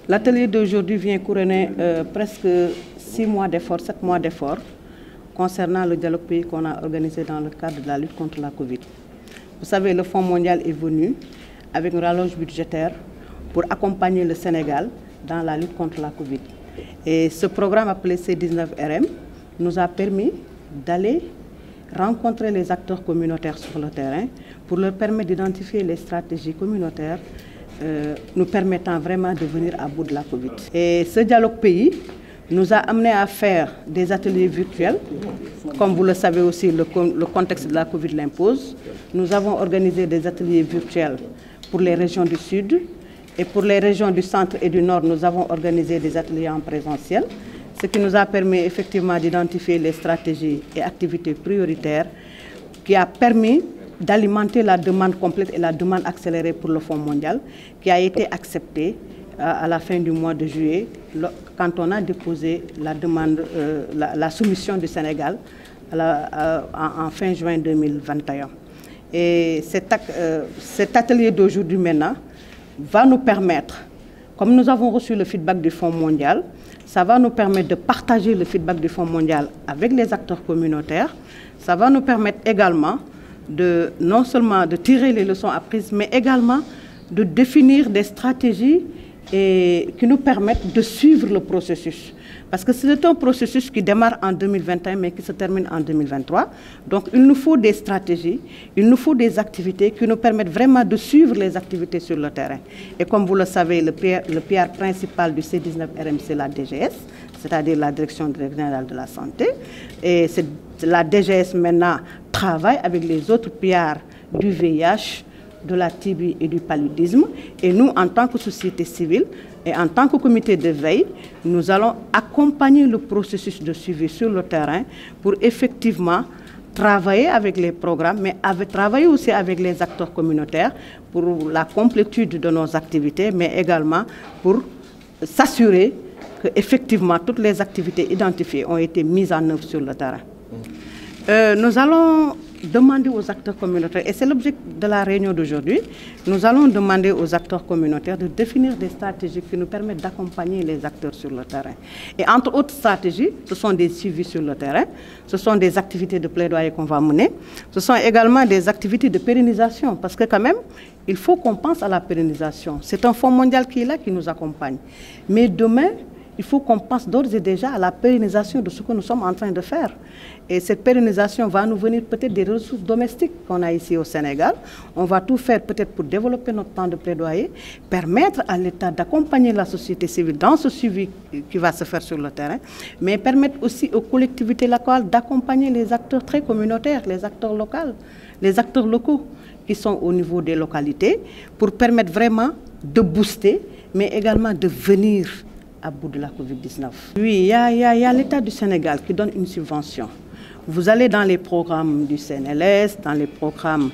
L'atelier d'aujourd'hui vient couronner presque 6 mois d'efforts, 7 mois d'efforts concernant le dialogue pays qu'on a organisé dans le cadre de la lutte contre la Covid. Vous savez, le Fonds mondial est venu avec une rallonge budgétaire pour accompagner le Sénégal dans la lutte contre la Covid. Et ce programme appelé C19RM nous a permis d'aller rencontrer les acteurs communautaires sur le terrain pour leur permettre d'identifier les stratégies communautaires nous permettant vraiment de venir à bout de la Covid. Et ce dialogue pays nous a amené à faire des ateliers virtuels. Comme vous le savez aussi, le contexte de la Covid l'impose. Nous avons organisé des ateliers virtuels pour les régions du Sud. Et pour les régions du Centre et du Nord, nous avons organisé des ateliers en présentiel, ce qui nous a permis effectivement d'identifier les stratégies et activités prioritaires, qui a permis d'alimenter la demande complète et la demande accélérée pour le Fonds mondial, qui a été acceptée à la fin du mois de juillet, quand on a déposé la demande, la soumission du Sénégal en fin juin 2021. Et cet atelier d'aujourd'hui maintenant va nous permettre, comme nous avons reçu le feedback du Fonds mondial, ça va nous permettre de partager le feedback du Fonds mondial avec les acteurs communautaires. Ça va nous permettre également non seulement de tirer les leçons apprises, mais également de définir des stratégies qui nous permettent de suivre le processus. Parce que c'est un processus qui démarre en 2021, mais qui se termine en 2023. Donc il nous faut des stratégies, il nous faut des activités qui nous permettent vraiment de suivre les activités sur le terrain. Et comme vous le savez, le PR principal du C19RM, c'est la DGS, c'est-à-dire la Direction générale de la santé. Et la DGS maintenant travaille avec les autres PR du VIH, de la TB et du paludisme. Et nous, en tant que société civile et en tant que comité de veille, nous allons accompagner le processus de suivi sur le terrain pour effectivement travailler avec les programmes, mais travailler aussi avec les acteurs communautaires pour la complétude de nos activités, mais également pour s'assurer qu'effectivement toutes les activités identifiées ont été mises en œuvre sur le terrain. Nous allons demander aux acteurs communautaires, et c'est l'objet de la réunion d'aujourd'hui, nous allons demander aux acteurs communautaires de définir des stratégies qui nous permettent d'accompagner les acteurs sur le terrain. Et entre autres stratégies, ce sont des suivis sur le terrain, ce sont des activités de plaidoyer qu'on va mener, ce sont également des activités de pérennisation, parce que quand même, il faut qu'on pense à la pérennisation. C'est un fonds mondial qui est là, qui nous accompagne. Mais demain, il faut qu'on pense d'ores et déjà à la pérennisation de ce que nous sommes en train de faire. Et cette pérennisation va nous venir peut-être des ressources domestiques qu'on a ici au Sénégal. On va tout faire peut-être pour développer notre temps de plaidoyer, permettre à l'État d'accompagner la société civile dans ce suivi qui va se faire sur le terrain, mais permettre aussi aux collectivités locales d'accompagner les acteurs très communautaires, les acteurs locaux qui sont au niveau des localités, pour permettre vraiment de booster, mais également de venir à bout de la Covid-19. Oui, il y a l'État du Sénégal qui donne une subvention. Vous allez dans les programmes du CNLS, dans les programmes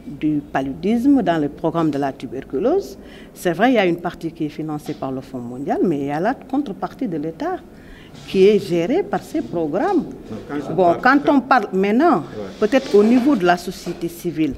du paludisme, dans les programmes de la tuberculose. C'est vrai, il y a une partie qui est financée par le Fonds mondial, mais il y a la contrepartie de l'État qui est gérée par ces programmes. Bon, quand on parle maintenant, peut-être au niveau de la société civile,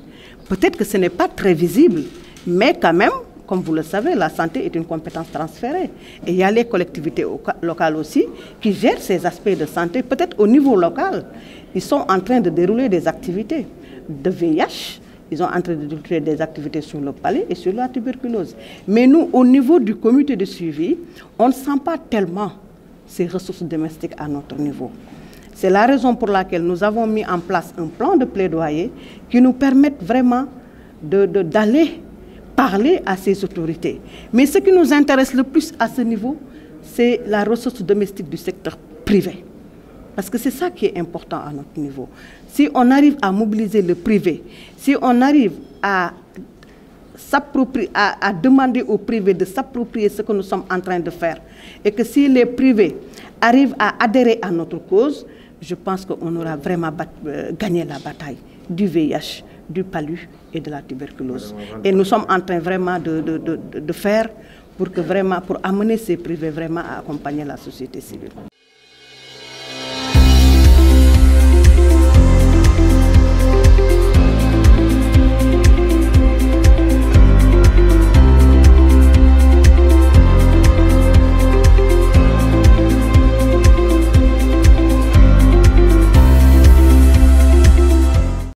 peut-être que ce n'est pas très visible, mais quand même, comme vous le savez, la santé est une compétence transférée. Et il y a les collectivités locales aussi qui gèrent ces aspects de santé. Peut-être au niveau local, ils sont en train de dérouler des activités de VIH. Ils sont en train de dérouler des activités sur le palud et sur la tuberculose. Mais nous, au niveau du comité de suivi, on ne sent pas tellement ces ressources domestiques à notre niveau. C'est la raison pour laquelle nous avons mis en place un plan de plaidoyer qui nous permet vraiment d'aller parler à ces autorités. Mais ce qui nous intéresse le plus à ce niveau, c'est la ressource domestique du secteur privé. Parce que c'est ça qui est important à notre niveau. Si on arrive à mobiliser le privé, si on arrive à demander au privé de s'approprier ce que nous sommes en train de faire, et que si les privés arrivent à adhérer à notre cause, je pense qu'on aura vraiment gagné la bataille du VIH, du palud et de la tuberculose. Et nous sommes en train vraiment de faire pour amener ces privés vraiment à accompagner la société civile.